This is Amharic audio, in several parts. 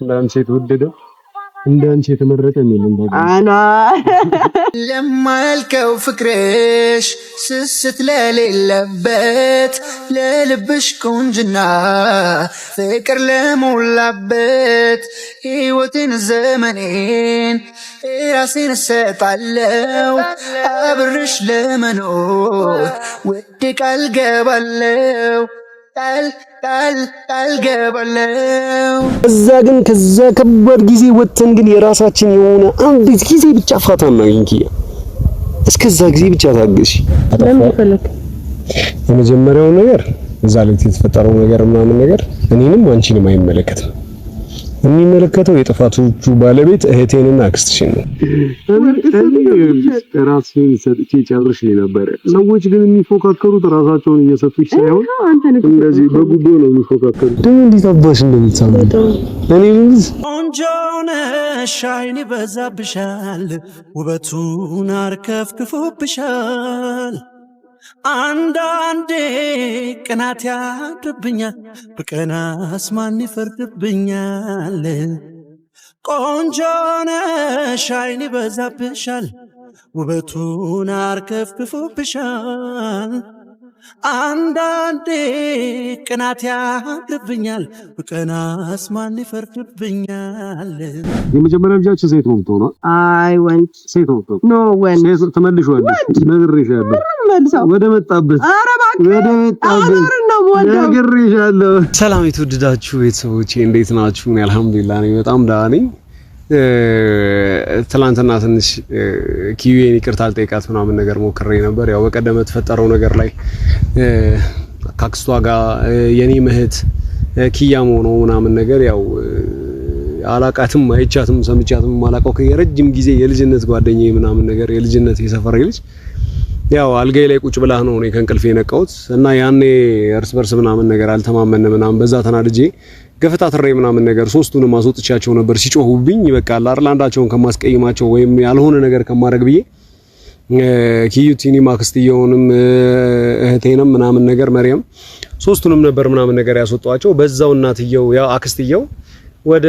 እንዳንቺ የተወደደ እንዳንቺ የተመረጠ ነው እንደው አና ለማልከው ፍቅርሽ ስስት ለሌለበት ለልብሽ ቁንጅና ፍቅር ለሞላበት ሕይወትን ዘመኔን ራሴን እሰጣለሁ አብርሽ ለመኖር ውድ ቃል ገባለሁ ቃል ገባለሁ። እዛ ግን ከዛ ከባድ ጊዜ ወጥተን ግን የራሳችን የሆነ አንዲት ጊዜ ብቻ ፋታ እናገኝ ኪያ። እስከዛ ጊዜ ብቻ ታገሺ። የመጀመሪያው ነገር እዛ ላይ የተፈጠረው ነገር ምናምን ነገር እኔንም አንቺንም አይመለከትም። የሚመለከተው የጥፋቶቹ ባለቤት እህቴንና አክስትሽን ነው። ራስሽን ሰጥቼ ጨርሽ ነበር። ሰዎች ግን የሚፎካከሩት ራሳቸውን እየሰጡሽ ሳይሆን እንደዚህ በጉቦ ነው የሚፎካከሩት። ደግሞ እንዴት አባሽ እንደምትሳም እኔ ቆንጆ ነሽ አይን ይበዛብሻል ውበቱን አርከፍክፎብሻል አንዳንዴ ቅናት ያድርብኛል በቀናስ ማን ይፈርድብኛል ቆንጆ ነሽ አይን ይበዛብሻል ውበቱን አርከፍክፎብሻል አንዳንዴ ቅናት ያድርብኛል በቀናስ ማን ይፈርድብኛል። የመጀመሪያ ልጃችን ሴት ነው የምትሆነው? አይ ወንድ ሴት ነው የምትሆነው? ኖ ወንድ ሴት ተመልሼዋለሁ ነግሬሻለሁ ወደ መጣበት ነግሬሻለሁ። ሰላም የተወደዳችሁ ቤተሰቦቼ እንዴት ናችሁ? እኔ አልሐምዱሊላህ ነኝ በጣም ደህና ነኝ። ትላንትና ትንሽ ኪዩን ይቅርታ አልጠይቃት ምናምን ነገር ሞክሬ ነበር። ያው በቀደም የተፈጠረው ነገር ላይ ካክስቷ ጋር የኔ እህት ኪያም ሆኖ ምናምን ነገር ያው አላቃትም አይቻትም ሰምቻትም ማላቀው የረጅም ጊዜ የልጅነት ጓደኛዬ ምናምን ነገር የልጅነት የሰፈሬ ልጅ ያው አልጋዬ ላይ ቁጭ ብላ ነው እኔ ከእንቅልፌ የነቃሁት እና ያኔ እርስ በርስ ምናምን ነገር አልተማመንም ምናምን በዛ ተናድጄ ገፈታትሬ ምናምን ነገር ሶስቱንም አስወጥቻቸው ነበር ሲጮሁብኝ በቃ ለአርላንዳቸውን ከማስቀይማቸው ወይም ያልሆነ ነገር ከማድረግ ብዬ ኪዩቲኒ ማክስትየውንም እህቴንም ምናምን ነገር መሪያም ሶስቱንም ነበር ምናምን ነገር ያስወጣቸው። በዛው እናትየው ያው አክስትየው ወደ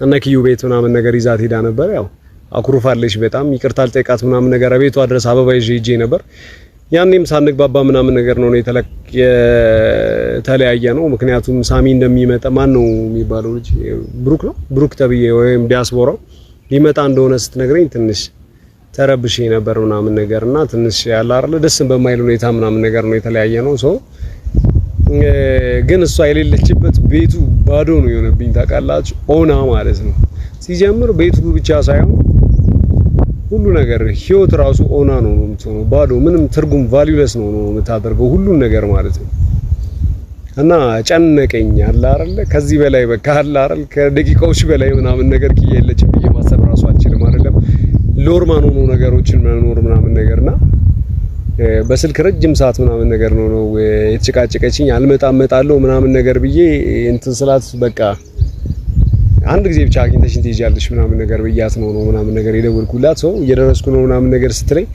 እነ ኪዩ ቤት ምናምን ነገር ይዛት ሄዳ ነበር። ያው አኩርፋለች በጣም ይቅርታ አልጠይቃት ምናምን ነገር ቤቷ ድረስ አበባ ይዤ ሄጄ ነበር። ያኔም ሳንግባባ ምናምን ነገር ነው የተለያየ ነው። ምክንያቱም ሳሚ እንደሚመጣ ማን ነው የሚባለው ልጅ ብሩክ ነው ብሩክ ተብዬ ወይም ዲያስፖራው ሊመጣ እንደሆነ ስትነግረኝ ትንሽ ተረብሼ ነበር ምናምን ነገርና ትንሽ ያለ አይደል ደስ በማይል ሁኔታ ምናምን ነገር ነው የተለያየ ነው። ሶ ግን እሷ የሌለችበት ቤቱ ባዶ ነው የሆነብኝ ታውቃላችሁ። ኦና ማለት ነው ሲጀምር ቤቱ ብቻ ሳይሆን ሁሉ ነገር ህይወት ራሱ ኦና ነው የምትሆነው። ባዶ ምንም ትርጉም ቫልዩለስ ነው የምታደርገው ሁሉ ነገር ማለት ነው። እና ጨነቀኝ አለ አይደል ከዚህ በላይ በቃ አለ አይደል ከደቂቃዎች በላይ ምናምን ነገር ከየለችም ብዬ ማሰብ ራሱ አልችልም አይደለም ሎርማን ሆኖ ነገሮችን መኖር ምናምን ነገርና በስልክ ረጅም ሰዓት ምናምን ነገር ነው የተጨቃጨቀችኝ። አልመጣም እመጣለሁ ምናምን ነገር ብዬ እንትን ስላት በቃ አንድ ጊዜ ብቻ አግኝተሽን ትይዣለሽ ምናምን ነገር ብያት ነው ምናምን ነገር የደወልኩላት ሰው እየደረስኩ ነው ምናምን ነገር ስትለኝ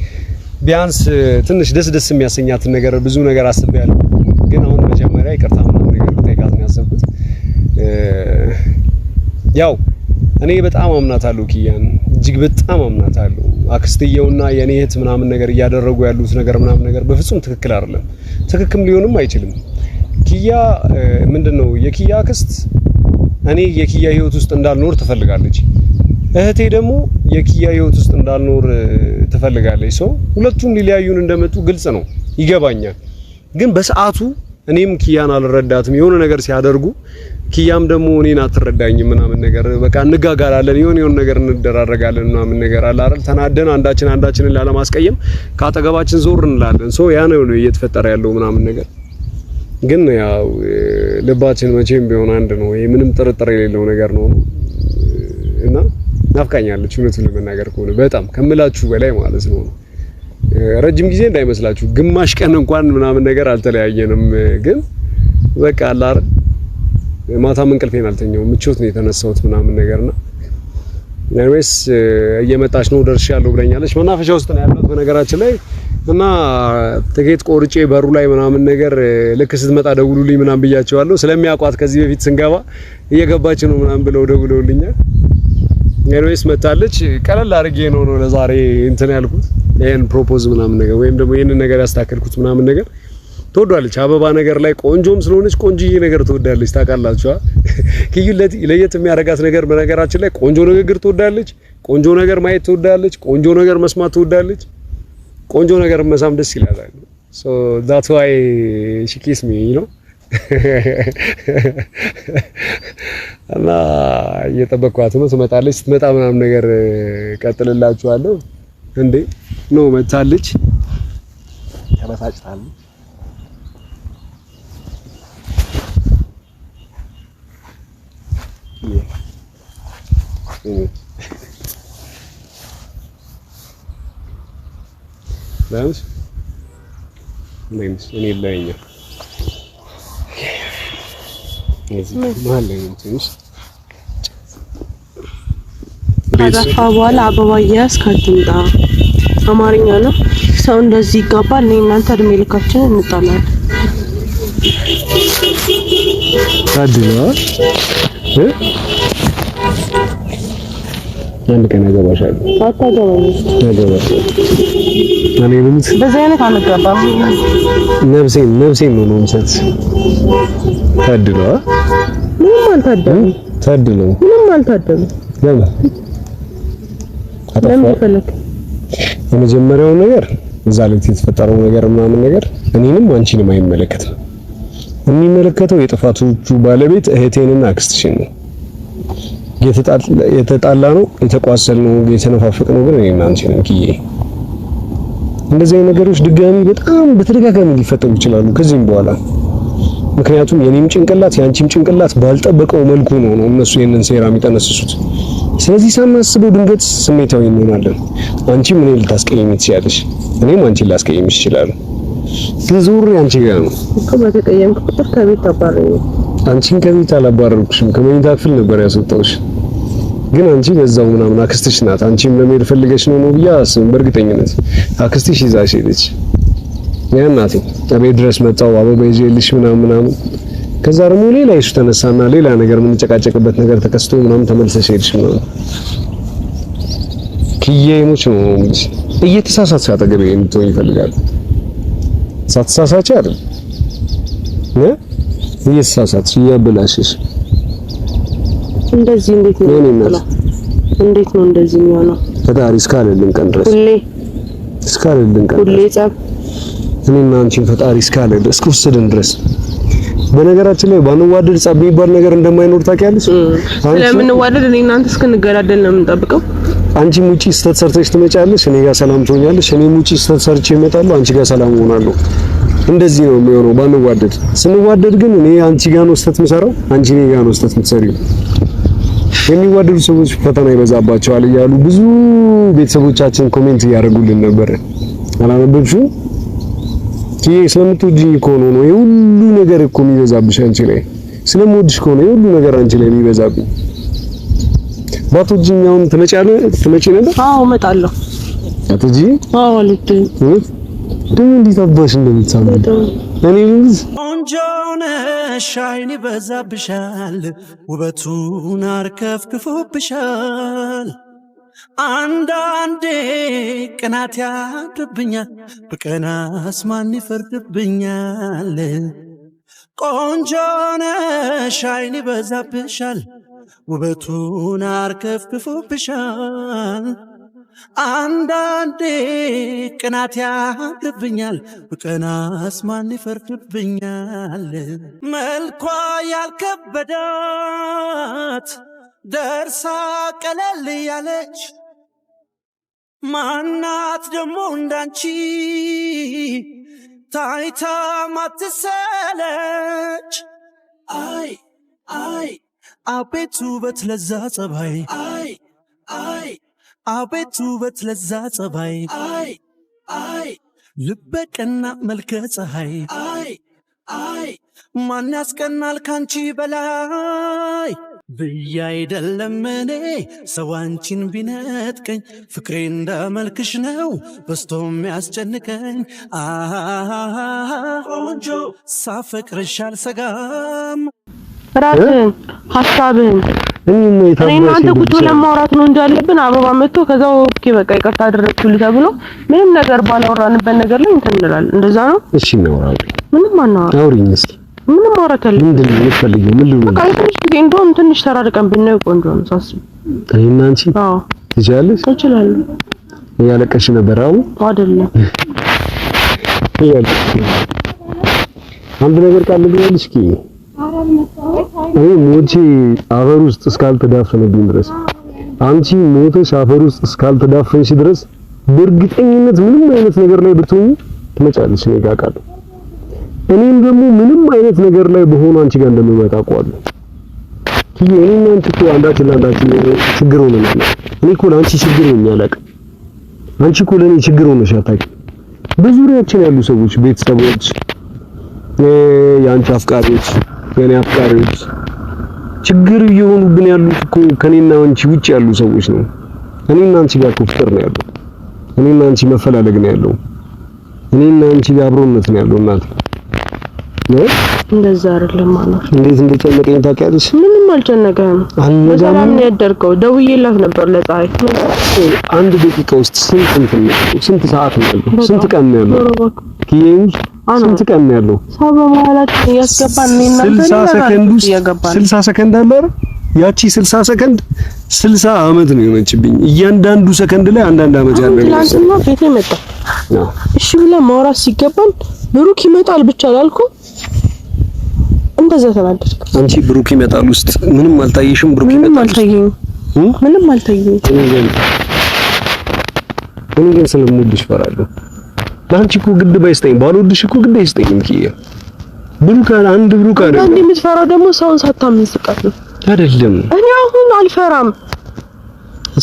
ቢያንስ ትንሽ ደስ የሚያሰኛትን ነገር ብዙ ነገር አስቤያለሁ። ግን አሁን መጀመሪያ ይቅርታ ምናምን ነገር ጠይቃት ነው ያሰብኩት። ያው እኔ በጣም አምናታለሁ ኪያን እጅግ በጣም አምናታለሁ። አክስትየውና የኔ እህት ምናምን ነገር እያደረጉ ያሉት ነገር ምናምን ነገር በፍጹም ትክክል አይደለም። ትክክል ሊሆንም አይችልም። ኪያ ምንድነው የኪያ አክስት እኔ የኪያ ህይወት ውስጥ እንዳልኖር ትፈልጋለች። እህቴ ደግሞ የኪያ ህይወት ውስጥ እንዳልኖር ትፈልጋለች። ሰው ሁለቱም ሊለያዩን እንደመጡ ግልጽ ነው ይገባኛል። ግን በሰዓቱ እኔም ኪያን አልረዳትም የሆነ ነገር ሲያደርጉ ኪያም ደግሞ እኔን አትረዳኝም ምናምን ነገር በቃ እንጋጋላለን የሆነ ነገር እንደራረጋለን ምናምን ነገር አለ አይደል ተናደን አንዳችንን ላለማስቀየም ካጠገባችን ዞር እንላለን። ሶ ያ ነው እየተፈጠረ ያለው ምናምን ነገር ግን ያው ልባችን መቼም ቢሆን አንድ ነው። ይሄ ምንም ጥርጥር የሌለው ነገር ነው እና ናፍቃኛለች እውነቱን ለመናገር ከሆነ በጣም ከምላችሁ በላይ ማለት ነው። ረጅም ጊዜ እንዳይመስላችሁ ግማሽ ቀን እንኳን ምናምን ነገር አልተለያየንም። ግን በቃ አላር ማታም እንቅልፌን አልተኛውም ምቾት ነው የተነሳሁት ምናምን ነገርና ኤኒዌይስ እየመጣች ነው ደርሻለሁ ብለኛለች። መናፈሻ ውስጥ ነው ያለሁት በነገራችን ላይ እና ትኬት ቆርጬ በሩ ላይ ምናምን ነገር ልክ ስትመጣ ደውሉልኝ ምናምን ብያቸዋለሁ። ስለሚያውቋት ከዚህ በፊት ስንገባ እየገባች ነው ምናምን ብለው ደውለውልኛል። ኤኒዌይስ መጣለች። ቀለል አድርጌ ነው ለዛሬ እንትን ያልኩት ይሄን ፕሮፖዝ ምናምን ነገር ወይም ደግሞ ይሄን ነገር ያስተካከልኩት ምናምን ነገር ትወዳለች። አበባ ነገር ላይ ቆንጆም ስለሆነች ቆንጆዬ ነገር ትወዳለች። ታውቃላችሁ ኪዩ ለየት የሚያደርጋት ነገር በነገራችን ላይ ቆንጆ ንግግር ትወዳለች፣ ቆንጆ ነገር ማየት ትወዳለች፣ ቆንጆ ነገር መስማት ትወዳለች። ቆንጆ ነገር መሳም ደስ ይላታል። so that's why she kiss me, you know እና እየጠበቅኳት ነው። ትመጣለች። ስትመጣ ምናምን ነገር ቀጥልላችኋለሁ። እንዴ ነው መታለች፣ ተበሳጭታለች። Vamos? Menos, እኔ ለኛ እዚህ ማለት ነው። ከዛፋ በኋላ አበባ እያያዝክ አትምጣ። አማርኛ ነው። ሰው እንደዚህ ይጋባል። እኔ እናንተ እድሜ ልካችንን እንጣላለን። ታድያ አንድ ቀን አገባሻለሁ። አታገባኝም። አገባሻለሁ። እኔ ልምት በዚህ አይነት አንገባም። ነፍሴን ነው የምሰጥ። ታድሎ ምንም አልታደለም። ታድሎ ምንም አልታደለም። ለምን ፈለክ? የመጀመሪያው ነገር እዛ ላይ የተፈጠረው ነገር ምናምን ነገር እኔንም አንቺንም አይመለከትም። የሚመለከተው የጥፋቶቹ ባለቤት እህቴንና አክስትሽን ነው። የተጣላ ነው፣ የተቋሰል ነው፣ የተነፋፈቅ ነው ግን እኔና አንቺ ነን ኪዬ። እንደዚህ አይነት ነገሮች ድጋሚ በጣም በተደጋጋሚ ሊፈጠሩ ይችላሉ ከዚህም በኋላ። ምክንያቱም የኔም ጭንቅላት ያንቺም ጭንቅላት ባልጠበቀው መልኩ ነው እነሱ ይሄንን ሴራ የሚጠነስሱት። ስለዚህ ሳናስበው ድንገት ስሜታዊ እንሆናለን። አንቺም እኔን ልታስቀይሚ ትችያለሽ፣ እኔም አንቺን ላስቀይምሽ እችላለሁ። ስለዚህ አንቺ ጋር ነው እኮ በተቀየምክ ቁጥር ከቤት ታባረኝ። አንቺን ከቤት አላባረርኩሽም፣ ከመኝታ ክፍል ነበር ያስወጣሁሽ። ግን አንቺ በዛው ምናምን አክስትሽ ናት። አንቺም ለመሄድ ፈልገሽ ነው ብዬ አስብም። በእርግጠኝነት አክስትሽ ይዛሽ ሄደች። ያ እናቴ እቤት ድረስ መጣሁ አበባ ይዤልሽ ምናምን። ከዛ ደግሞ ሌላ ይሱ ተነሳና ሌላ ነገር የምንጨቃጨቅበት ነገር ተከስቶ ምናምን ተመልሰሽ ሄድሽ ምናምን። ኪዬሞች ነው እንግዲህ እየተሳሳትሽ አጠገቤ እንድትሆኝ ይፈልጋሉ። ሳትሳሳች አይደል እየተሳሳትሽ እያበላሽሽ። እንደዚህ እንዴት ነው እንደዚህ የሚሆነው? ፈጣሪ እስካለልን ቀን ድረስ ሁሌ ጸብ እኔና አንቺን ፈጣሪ እስካለልን እስከወሰደን ድረስ። በነገራችን ላይ ባንዋደድ ጸብ የሚባል ነገር እንደማይኖር ታውቂያለሽ። ስለምንዋደድ እኔ እናንተ እስክንገዳደል ነው የምንጠብቀው። አንቺም ውጪ ስተት ሰርተሽ ትመጫለሽ፣ እኔ ጋር ሰላም ትሆኛለሽ። እኔም ውጪ ስተት ሰርቼ እመጣለሁ፣ አንቺ ጋር ሰላም ሆናለሁ። እንደዚህ ነው የሚሆነው ባንዋደድ። ስንዋደድ ግን እኔ አንቺ ጋር ነው ስተት የምሰራው፣ አንቺ እኔ ጋር ነው ስተት የምትሰሪው። የሚዋደዱ ሰዎች ፈተና ይበዛባቸዋል እያሉ ብዙ ቤተሰቦቻችን ኮሜንት እያደረጉልን ነበር። አላነበብሽም? ስለምትወጂኝ እኮ ነው የሁሉ ነገር እኮ የሚበዛብሽ አንቺ ላይ። ስለምወድሽ እኮ ነው የሁሉ ነገር አንቺ ላይ የሚበዛብኝ። ባትወጂኝ አሁን ትመጪ ነበር? አዎ እመጣለሁ። አትጂ? አዎ አልወድም። ደግሞ እንዴት አባሽ እንደምትሳሚ እኔ ልጅ ቆንጆ ነሽ፣ አይን ይበዛብሻል፣ ውበቱን አርከፍክፎብሻል። አንዳንዴ ቅናት ያድርብኛል፣ በቀናስ ማን ይፈርድብኛል? ቆንጆ ነሽ፣ አይን ይበዛብሻል፣ ውበቱን አርከፍክፎብሻል። አንዳንዴ ቅናት ያድርብኛል፣ በቀናስ ማን ይፈርድብኛል? መልኳ ያልከበዳት ደርሳ ቀለል ያለች ማናት ደሞ እንዳንቺ ታይታ ማትሰለች? አይ አይ አቤት ውበት ለዛ ጸባይ፣ አይ አይ አቤት ውበት ለዛ ጸባይ፣ አይ አይ ልበቀና መልከ ፀሐይ፣ አይ አይ ማን ያስቀናል ካንቺ በላይ? ብዬ አይደለም እኔ ሰው አንቺን ቢነጥቀኝ ፍቅሬ እንዳመልክሽ ነው በስቶ የሚያስጨንቀኝ ቆንጆ ሳፈቅርሽ አልሰጋም ራስህን ሐሳብህን እኔ እናንተ ቁጭ ብለን ማውራት ነው እንጂ ያለብን አበባ መጥቶ ከዛው ኦኬ በቃ ይቅርታ አደረግኩልህ ተብሎ ምንም ነገር ባላወራንበት ነገር ላይ እንትን እንላለን። እንደዛ ነው። እሺ ነው ምንም አናወራ አውሪኝ እስኪ ምንም ማውራት አለ ምንድን ነው የምትፈልጊው? ምን ልሁን? በቃ ትንሽ ጊዜ እንደውም ትንሽ ተራርቀን ብናየው ቆንጆ ነው ሳስብ። እኔና አንቺ? አዎ ትችላለሽ? እችላለሁ። እያለቀሽ ነበር? አዎ አይደለም አንድ ነገር ቃል ልግባልሽ እስኪ እኔ ሞቼ አፈር ውስጥ እስካልተዳፈነብኝ ድረስ አንቺ ሞተሽ አፈር ውስጥ እስካልተዳፈንሽ ድረስ በእርግጠኝነት ምንም አይነት ነገር ላይ ብትሆኚ ትመጫለሽ እኔ ጋር ቃል እኔም ደግሞ ምንም አይነት ነገር ላይ በሆነ አንቺ ጋር እንደምመጣ አውቃለሁ። እኔና አንቺ እኮ አንዳችን ለአንዳችን ችግር ሆነናል። እኔ እኮ ለአንቺ ችግር ነኝ አላውቅም። አንቺ እኮ ለእኔ ችግር ሆነሽ አታውቂም። በዙሪያችን ያሉ ሰዎች፣ ቤተሰቦች፣ የአንቺ አፍቃሪዎች፣ የኔ አፍቃሪዎች ችግር እየሆኑብን ያሉት እኮ ከኔና አንቺ ውጭ ያሉ ሰዎች ነው። እኔና አንቺ ጋር እኮ ፍቅር ነው ያለው። እኔና አንቺ መፈላለግ ነው ያለው። እኔና አንቺ ጋር አብሮነት ነው ያለው እናት እንደዛ አይደለም ማለት እንዴት እንደጨነቀኝ ታውቂያለሽ? ምንም አልጨነቀም። በሰላም ነው ያደርገው። ደውዬላት ነበር ለፀሐይ አንድ ደቂቃ ውስጥ ስንት ሰዓት ነው ያለው? ስንት ቀን ነው ያለው? ኪዬም ስንት ቀን ነው ያለው? ሰው በመሀላችን ያስገባን እና 60 ሰከንድ አለ አይደል? ያቺ 60 ሰከንድ 60 አመት ነው የሆነችብኝ። እያንዳንዱ ሰከንድ ላይ አንዳንድ አመት ያለው ነው። ትላንትና ቤቴ መጣ። እሺ ብለን ማውራት ሲገባን ብሩክ ይመጣል ብቻ አላልኩ እንደዛ ተናደድክ አንቺ። ብሩክ ይመጣል ውስጥ ምንም አልታየሽም? ብሩክ ይመጣል ምንም አልታየኝም። እኔ ግን ስለምወድሽ ፈራለሁ። ለአንቺ እኮ ግድ ባይስጠኝ ባልወድሽ እኮ ግድ አይስጠኝም። ኪያ ብሩክ አንድ ብሩክ አይደለም። አንድ የምትፈራው ደግሞ ሰውን ሳታምን ስቃት ነው አይደለም? እኔ አሁን አልፈራም።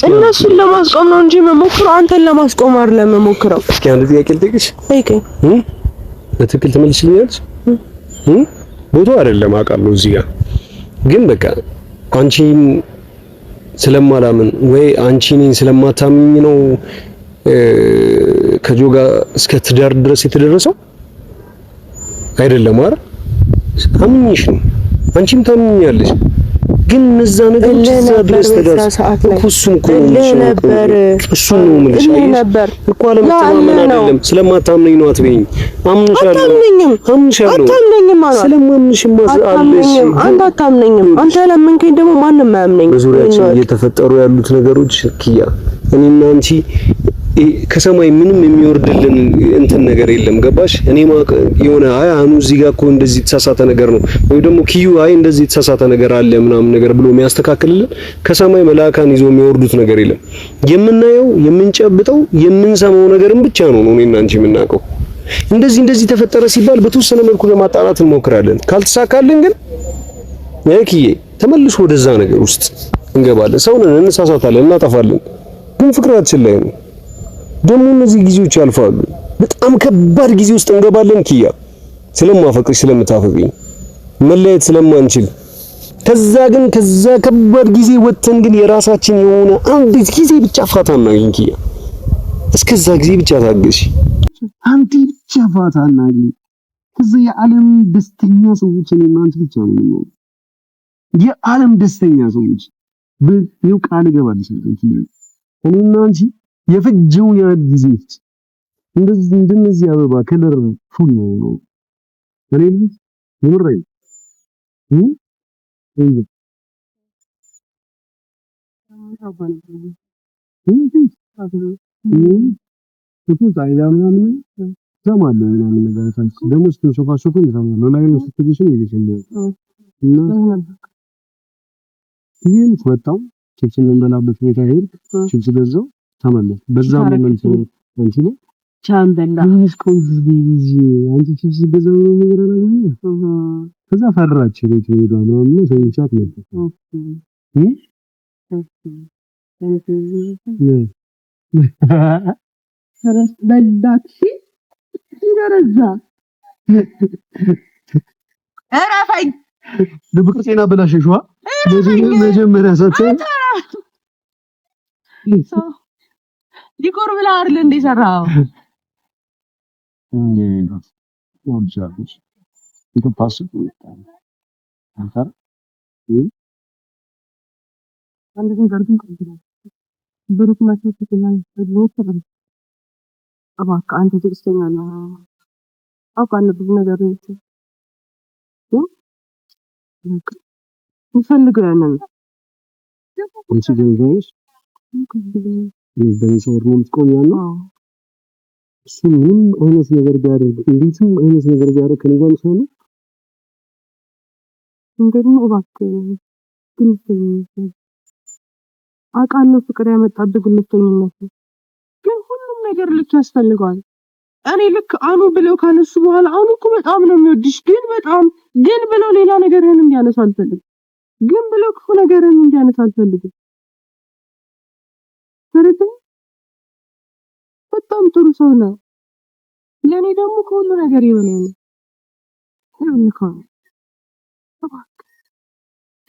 እነሱን ለማስቆም ነው እንጂ መሞክረው አንተን ለማስቆም አይደለም መሞክረው። እስኪ አንድ ጥያቄ ልጠይቅሽ። በትክክል ትመልሽልኛለሽ? ቦታው አይደለም አውቃለሁ። እዚህ ጋር ግን በቃ አንቺን ስለማላምን ወይ አንቺ እኔን ስለማታምኝ ነው ከጆጋ እስከ ትዳር ድረስ የተደረሰው አይደለም አይደል? አምኜሽ ነው አንቺም ታምኛለሽ። ግን እነዛ ነገሮች እዛ ድረስ ተደርሰው እሱን እኮ ነበር እሱን ነው የምልሽ እኮ አለመተማመን አይደለም። ስለማታምነኝ ነው አትበይኝ። አምንሻለሁ ስለማምንሽማ አለሽ። አንተ አታምነኝም። አንተ ለምንከኝ ደግሞ ማንም አያምነኝ። በዙሪያችን እየተፈጠሩ ያሉት ነገሮች ኪያ እኔና አንቺ ከሰማይ ምንም የሚወርድልን እንትን ነገር የለም። ገባሽ? እኔ የሆነ አይ አኑ እዚህ ጋር እኮ እንደዚህ የተሳሳተ ነገር ነው ወይ ደግሞ ኪዩ አይ እንደዚህ የተሳሳተ ነገር አለ ምናምን ነገር ብሎ የሚያስተካክልልን ከሰማይ መላእክት ይዞ የሚወርዱት ነገር የለም። የምናየው የምንጨብጠው የምንሰማው ነገርን ብቻ ነው እኔና አንቺ የምናውቀው። እንደዚህ ተፈጠረ ሲባል በተወሰነ መልኩ ለማጣራት እንሞክራለን። ካልተሳካልን ግን ያኪዬ ተመልሶ ወደዛ ነገር ውስጥ እንገባለን። ሰውነን እንሳሳታለን፣ እናጠፋለን። ግን ፍቅራችን ላይ ነው ደግሞ እነዚህ ጊዜዎች ያልፋሉ። በጣም ከባድ ጊዜ ውስጥ እንገባለን ኪያ ስለማፈቅርሽ ስለምታፈቅሪኝ መለየት ስለማንችል ከዛ ከባድ ጊዜ ወጥተን ግን የራሳችን የሆነ አንዲት ጊዜ ብቻ ፋታ እናገኝ ኪያ። እስከዛ ጊዜ ብቻ ታገሽ። አንዲት ብቻ ፋታ እናገኝ። ከዛ የዓለም ደስተኛ ሰዎች እኔና አንቺ ብቻ ነው። የዓለም ደስተኛ ሰዎች በይው ቃል ገባልሽ እኔና አንቺ የፈጀው ያህል ጊዜ እንደዚህ አበባ ከለር ፉል ነው እኔ የምረኝ ተመለስ በዛ ሞመንት አንቺ ነው ቻምበላ አንቺ ቺፕስ በዛው ነገር ነው። ከዛ ፈራች ቤት ሄዷ ነው እና ሰውቻት ነበር ሰረስ በዳክሲ ይደረዛ እራፋኝ ልብቅጤና በላሽሽዋ መጀመሪያ ሰጥተህ ዲኮር ብላ አይደል እንደ ሰራው ወንጃለሽ ይተፓስ አንተ አንድ ነገር ግን ብሩክ ማለት ይችላል ነው እባክህ አንተ ትዕግስተኛ ነህ አውቃለሁ ብዙ ነገር ነው ምፈልገው ያንን አንቺ ገንዘብሽ በሰው ነው የምትቆየው እሱ ምንም አይነት ነገር ቢያደርግ እንዴትም አይነት ነገር ቢያደርግ ከኔ ጋር ሰው ነው እንደውም እባክህ ግን አውቃለሁ ፍቅር ያመጣብህ ግልፍተኝነት ግን ሁሉም ነገር ልክ ያስፈልጋል እኔ ልክ አኑ ብለው ካነሱ በኋላ አኑ እኮ በጣም ነው የሚወድሽ ግን ብለው ሌላ ነገርን እንዲያነሳ አልፈልግም ግን ብለው ክፉ ነገርን እንዲያነሳ አልፈልግም በጣም ጥሩ ሰው ነው ለኔ ደግሞ ከሁሉ ነገር ይሆናል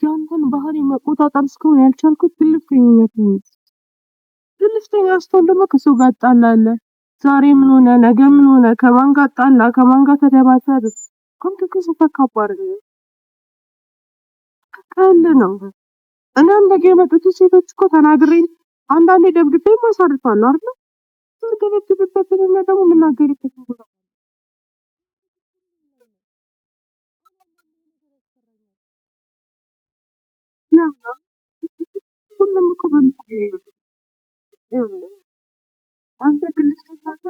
ያንተን ባህሪ መቆጣጠር እስከሆነ ያልቻልኩት ግልፍተኝነት ነው ግልፍተኛ ስትሆን ደግሞ ከሰው ጋር ጣላለ ዛሬ ምን ሆነ ነገ ምን ሆነ ከማን ጋር ጣላ ከማን ጋር ተደባደበ ኮንተክስ ተካባረ ነው እናም ነገ የመጡት ሴቶች እኮ ተናግረኝ አንዳንዴ ደብድቤ ማሳርፋለሁ አይደል ተደብድቤበትና ደግሞ ምናገርበት ነው ሁሉም እኮ አንተ ግልጽ ተሳሳተ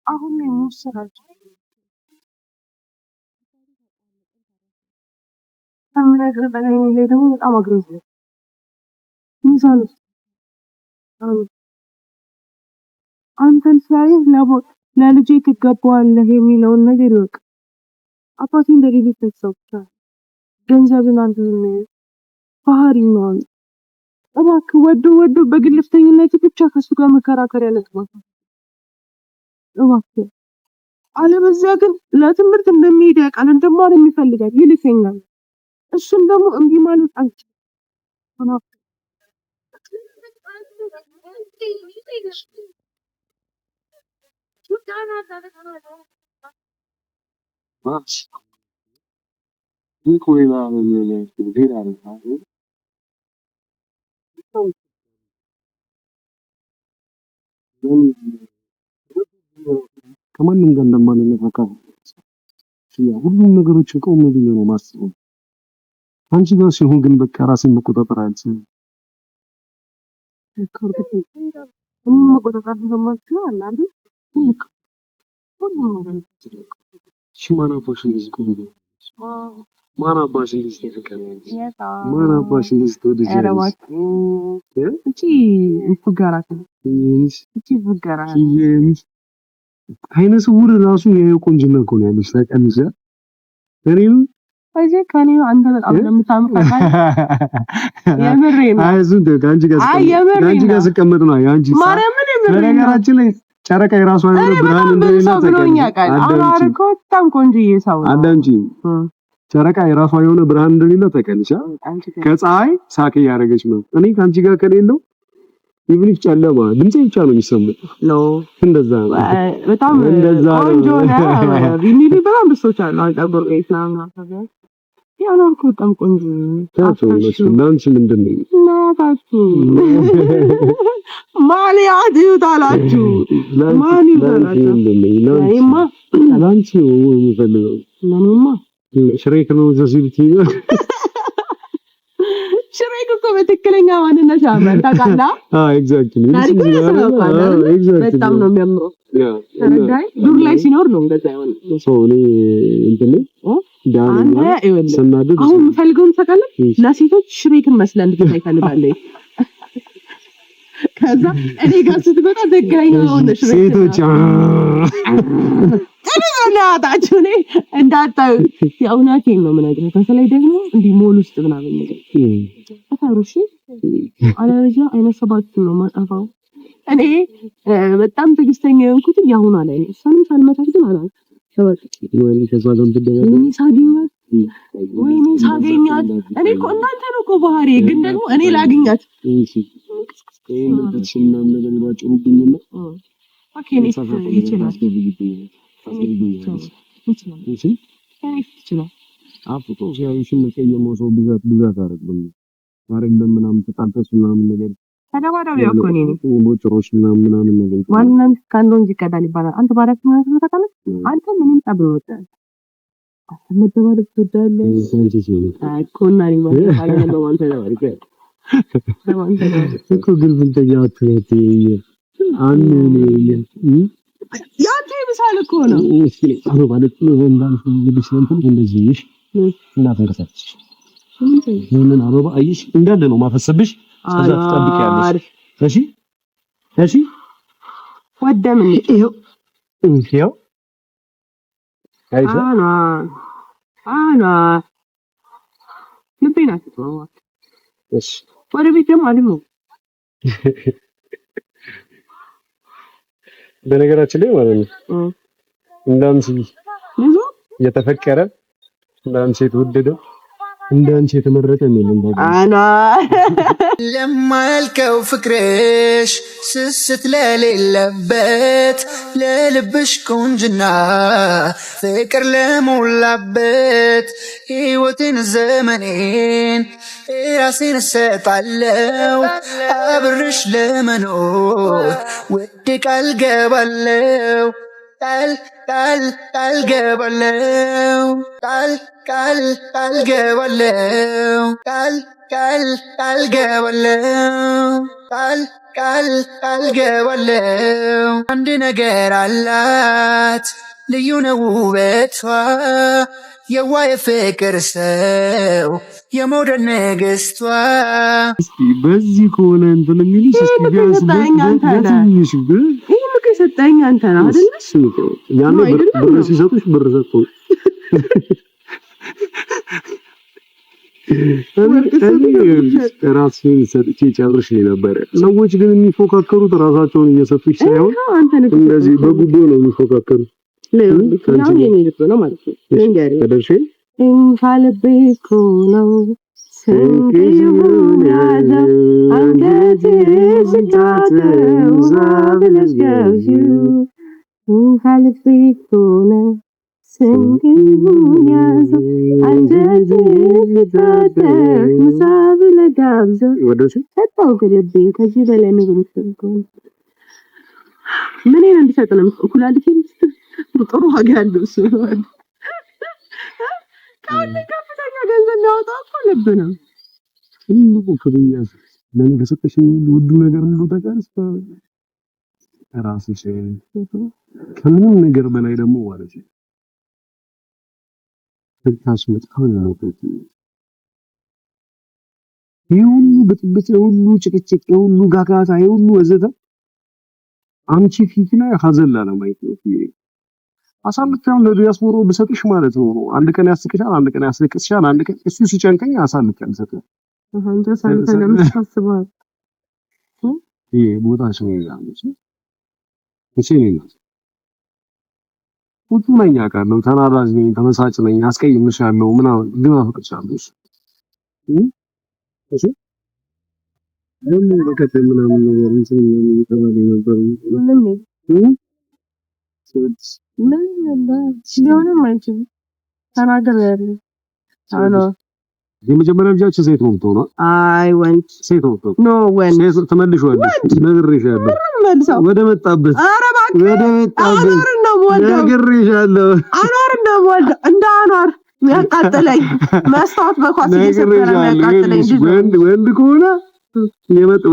አሁን ነው የምወስራቸው ከምነግር በላይ ላይ ደግሞ በጣም አግሬስ ነው ሚዛን አንተን ሳይ ለልጄ ትገባዋለህ የሚለውን ነገር ይወቅ አባቴ እንደሌለ ተሰውቻ ገንዘብን አንተ ነው ባህሪ ነው እባክህ ወዶ በግልፍተኝነት ብቻ ከሱ ጋር መከራከር ያለጥማት እባክህ አለበዚያ ግን ለትምህርት እንደሚሄድ ያውቃል እንደማር የሚፈልጋል ይልከኛል እሱም ደግሞ እንቢ ማለት አንችልም ከማንም ጋር እንደማንነካካ ሁሉም ነገሮች ቆም ብዬ ነው ማስበው አንቺ ጋር ሲሆን ግን በቃ ራሴን መቆጣጠር አልችልም መቆጣጠር እንደማልችል አላንዴ ሽማና ፋሽን ዲስኮ ማን አባሽ እንደዚህ ተከራይ ማን አባሽ እንደዚህ ተወደጀ እቺ ፍጋራት እቺ ፍጋራት አይነ ስውር ራሱ የቆንጅና እኮ ነው ያለሽ ታውቂያለሽ እኔም አይዘህ ከኔ አንተ በጣም እንደምታምር የምሬ ነው አይዙን ከአንቺ ጋር ስቀመጥ ነው ያንቺ ማርያምን የምሬ ነው ነገራችን ላይ ጨረቃ የራሷ የሆነ ብርሃን እንደሌላ ታውቂያለሽ በጣም ቆንጆዬ ሰው ነው አዳንቺ ጨረቃ የራሷ የሆነ ብርሃን እንደሌላ ታውቂያለሽ ከፀሐይ ሳቅ ያደረገች ነው እኔ ካንቺ ጋር ከሌለው ይብልሽ ጨለማ ድምጼ ብቻ ነው የሚሰማው ነው እንደዛ በጣም ቆንጆ ነው ቢኒሊ በጣም ብሶች አሉ አልጠብቁ ኢስላም ነው ያለው በጣም ቆንጆ ታውቂያለሽ ዳንስ ምንድነው ናታችሁ ማሊያት ይውጣላችሁ ማን ይውጣላችሁ ለይማ ላንቺ ነው የሚፈልገው ለኔማ ሽሬክ ነው ዘሲልቲ ሽሬክ እኮ በትክክለኛ ማንነት ያመጣ ታውቃለህ ኤግዛክትሊ በጣም ነው የሚያምረው ተረዳይ ዱር ላይ ሲኖር ነው እንደዛ ያው ሶኒ እንትን ዳንና ሰናደድ አሁን ፈልገውን ታውቃለህ ለሴቶች ሽሬክን መስለን እንድታይ ፈልጋለሁ ከዛ እኔ ጋር ስትመጣ ደጋኝ ነው ሽሬክ ሴቶች እናታችሁ እኔ እንዳታዩ የእውነቴን ነው የምነግርህ በተለይ ደግሞ እንዲህ ሞል ውስጥ ምናምን ነገር አታሩሽ አለበለዚያ አይነ ሰባት ነው ማጣፋው እኔ በጣም ትዕግስተኛ የሆንኩት ያሁን ላይ ነው እሷንም ሳልመታት ግን አላል ሰዎች ወይ ከዛ ዘንድ እኔ ሳገኛ ወይኔ ሳገኛት እኔ እኮ እናንተ ነው እኮ ባህሪ ግን ደግሞ እኔ ላግኛት ተደባዳቢ እኮ እኔ ነኝ ቦጭሮሽ ምናምን ነገር ማንንም ካንዶን ይቀዳል ይባላል። አንተ ባሪያት ማለት ነው ታውቃለህ። አንተ ምንም ጠብሮ ወጣል አትመደባደብ ትወዳለህ እኮ እና እኔ ማለት አላለም አንተ ነው አይደል እኮ ግልፍን ተያት አንዱ ያንተ ይብሳል እኮ ነው እሺ አሁን ማለት ነው እንዳልኩ እንግዲህ እንደዚህ እና ተንቀሳቀስ ምን አበባ አይሽ እንዳለ ነው ማፈሰብሽ እዛ ትጠብቂያለሽ እሺ እሺ ወደምን ይሄው ይሄው አይሽ አና ልቤና ተወው እሺ ወደ ቤት ደግሞ አልሞ በነገራችን ላይ ማለት ነው እንዳንቺ የተፈቀረ እንዳንቺ የተወደደ እንዳንቺ የተመረጠ ነው አና ለማልከው ፍቅርሽ ስስት ለሌለበት ለልብሽ ቁንጅና ፍቅር ለሞላበት ሕይወትን ዘመኔን ራሴን እሰጣለሁ አብርሽ ለመኖር ውድ ቃል ገባለሁ ቃል ገባለሁ ቃል ገባለሁ ቃል ገባለሁ ቃል ገባለሁ አንድ ነገር አላት ልዩ ነው ውበቷ የዋህ የፍቅር ሰው የመውደድ ንግስቷ እስቲ በዚህ ከሆነ እንትን የሚልሽ እስቲ ቢያንስ በትንሽ ይሄን እኮ የሰጠኝ አንተ ነህ አይደል? ያኔ ብር ሲሰጡሽ ብር ሰጥቶ ራስሽን ሰጥቼ ጨርሼ ነበር። ሰዎች ግን የሚፎካከሩት ራሳቸውን እየሰጡሽ ሳይሆን እንደዚህ በጉቦ ነው የሚፎካከሩት። ለምን የኔ ልብ ነው ማለት ነው እንዴ እንፋለብኩ ነው ስንቱን ያለ አንገቴ ስታተው ዛብለሽ ገብሽው እንፋለብኩ ነው ስንቱን ያለ አንገቴ ስታተው ዛብለሽ ገብሽው ወደሱ ተጣው ግዴ ከዚህ በላይ ነገር ተልከው ምን እንዲሰጥ ነው ኩላሊቲ ጥሩ ዋጋ ያለው ስለሆነ ካለ ከፍተኛ ገንዘብ ያወጣው እኮ ልብ ነው። ሁሉ ፍቅርኛስ ለምን ተሰጠሽ ውዱ ነገር ሁሉ ተቀርስ ራስሽ ከምንም ነገር በላይ ደግሞ ማለት ነው ፍቅርሽ መጥፋው ነው። ይሁሉ ብጥብጥ ይሁሉ ጭቅጭቅ ይሁሉ ጋጋታ ይሁሉ ወዘተ አንቺ ፊት ላይ ሀዘን ላለማየት ነው። አሳልፈው ለዲያስፖራ ብሰጥሽ ማለት ነው አንድ ቀን ያስቅሻል፣ አንድ ቀን ያስለቅስሻል፣ አንድ ቀን እሱ ሲጨንቀኝ አሳልፈው ልሰጥሽ አንተ ሳንተ ለምትሳስበው ይሄ ቦታሽ ነው ያለሽ እሺ ነው ሁሉ ነኝ አውቃለሁ። ተናዳጅ ነኝ፣ ተመሳጭ ነኝ፣ አስቀይምሻለሁ ምናምን ግን አፍቅርሻለሁ። እሺ ለምን በከተ ምናምን ነገር እንትን ተባለ ነበር ምን ሊሆንም አይችልም። ተናገር ያለው አሎ የመጀመሪያ ልጃችን ሴት ነው የምትሆነው። አይ ወንድ ሴት ነው ኖ ወንድ ሴት ተመልሼዋለሁ። ነግሬሻለሁ ወደ መጣበት ወደ መጣበት ነግሬሻለሁ። አኗር ነው ወንድ እንደ አኗር ያቃጥለኝ መስታወት በኳስ እየሰበረ ያቃጥለኝ ወንድ ከሆነ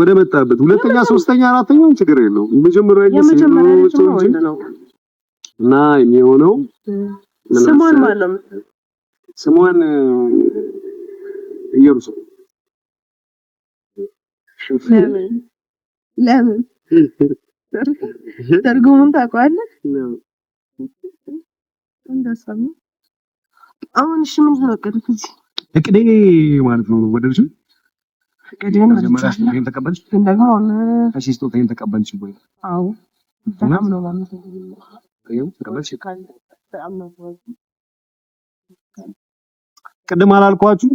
ወደ መጣበት ሁለተኛ ሶስተኛ አራተኛው ችግር የለውም። የመጀመሪያ ልጅ ነው እና የሚሆነው ስሟን ማለት ነው ስሟን ኢየሩሳሌም ለምን ተርጉሙን ታውቀዋለህ? እንደሰማ አሁን እሺ ምን ተነቀደት እቅዴ ማለት ነው ወደ ልጅ እቅዴ ነው ማለት ነው ተቀበልሽ እንደገና እሺ ስጦታዬን ተቀበልሽ ወይ? አዎ በጣም ነው ማለት ነው ይሄው ተቀበልሽ ቅድም አላልኳችሁ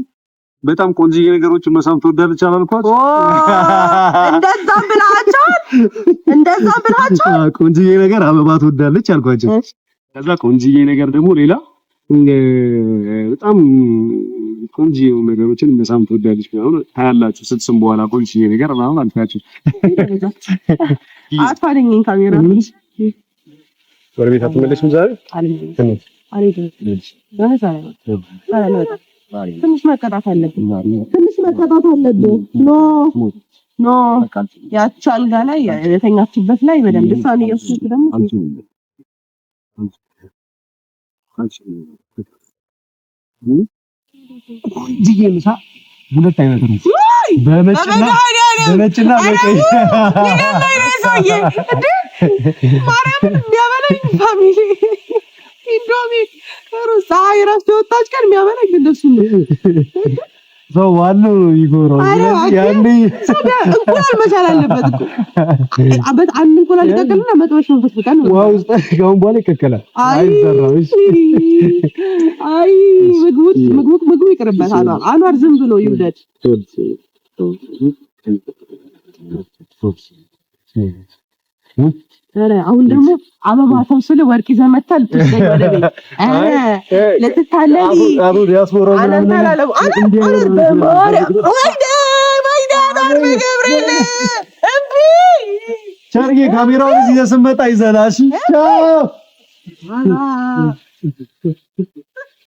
በጣም ቆንጆዬ ነገሮችን መሳም ትወዳለች አላልኳችሁ? እንደዛ ብላችኋል። ቆንጆዬ ነገር አበባ ትወዳለች አልኳችሁ። ከዛ ቆንጆዬ ነገር ደግሞ ሌላ በጣም ቆንጆዬ ነገሮችን መሳም ትወዳለች ምናምን ታያላችሁ። ስትስም በኋላ ቆንጆዬ ነገር ምናምን አልኳችሁ። አትፋደኝን ካሜራ ወርቤት አትመለስም ዛሬ? ትንሽ መቀጣት አለብን። ኖ ያቺ አልጋ ላይ የተኛችበት ላይ በደንብ ሳን ኢየሱስ ደግሞ ዲጄ ምሳ ሁለት አይነት ነው። በነጭና በቀይ ማርያምን የሚያበላኝ ፋሚሊ ኢንዶሚ ሩዝ አይራስ ወጣች ቀን የሚያበላኝ እንደሱ ነው። ሰው ዋናው ይጎራው ያኔ እንቁላል መቻል አለበት እኮ አበት አንድ እንቁላል ይቀቀልና መጥበሽ ነው ፍቅር ነው ዋው ውስጥ ጋውን በኋላ ይከከላል። አይሰራው እሺ አይ ምግቡ ይቅርበት። አኗር ዝም ብሎ ይውደድ። አሁን ደግሞ አበባ ተውስለ ወርቅ ይዘህ መጣል ትሰይ ወደ ቤት ለትታለሊ አቡ ዲያስፖራ ቻርጌ ካሜራውን እዚህ ስመጣ ይዘላሽ ቻው